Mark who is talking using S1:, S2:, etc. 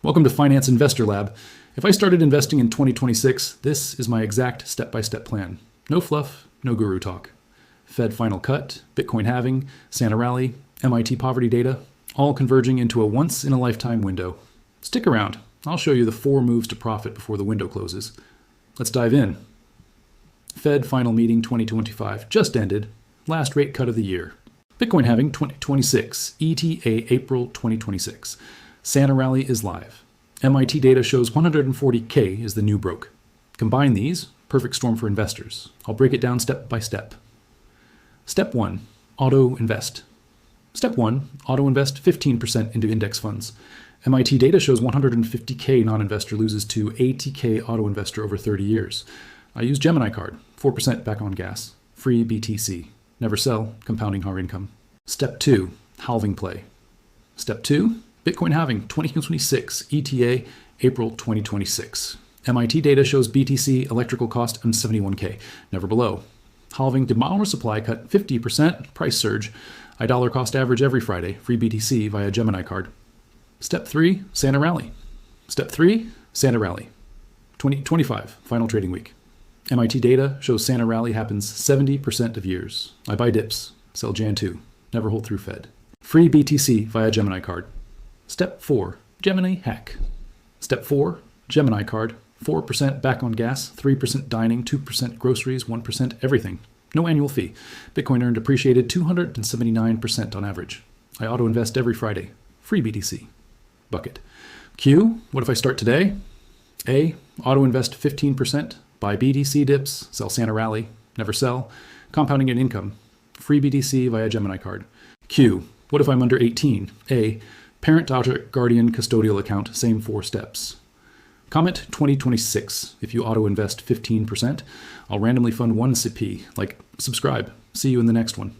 S1: Welcome to Finance Investor Lab. If I started investing in 2026, this is my exact step-by-step plan. No fluff, no guru talk. Fed final cut, Bitcoin halving, Santa rally, MIT poverty data, all converging into a once-in-a-lifetime window. Stick around. I'll show you the 4 moves to profit before the window closes. Let's dive in. Fed final meeting 2025 just ended. Last rate cut of the year. Bitcoin halving 2026, ETA April 2026. Santa rally is live. MIT data shows 140K is the new broke. Combine these, perfect storm for investors. I'll break it down step by step. Step 1, auto invest. Step 1, auto invest 15% into index funds. MIT data shows 150K non-investor loses to 80K auto investor over 30 years. I use Gemini card, 4% back on gas, free BTC. Never sell, compounding hard income. Step 2, halving play. Step 2, Bitcoin halving 2026, ETA April 2026. MIT data shows BTC electrical cost on 71K, never below. Halving demand supply cut 50%, price surge. I dollar cost average every Friday, free BTC via Gemini card. Step 3, Santa rally. Step 3, Santa rally. 2025, final trading week. MIT data shows Santa rally happens 70% of years. I buy dips, sell Jan 2, never hold through Fed. Free BTC via Gemini card. Step 4, Gemini hack. Step 4, Gemini card, 4% back on gas, 3% dining, 2% groceries, 1% everything. No annual fee. Bitcoin earned appreciated 279% on average. I auto invest every Friday. Free BTC. Bucket. Q, what if I start today? A, auto invest 15%, buy BTC dips, sell Santa rally, never sell, compounding in income. Free BTC via Gemini card. Q, what if I'm under 18? A, parent, object, guardian, custodial account, same 4 steps. Comment 2026. If you auto invest 15%, I'll randomly fund 1 CP, like subscribe. See you in the next one.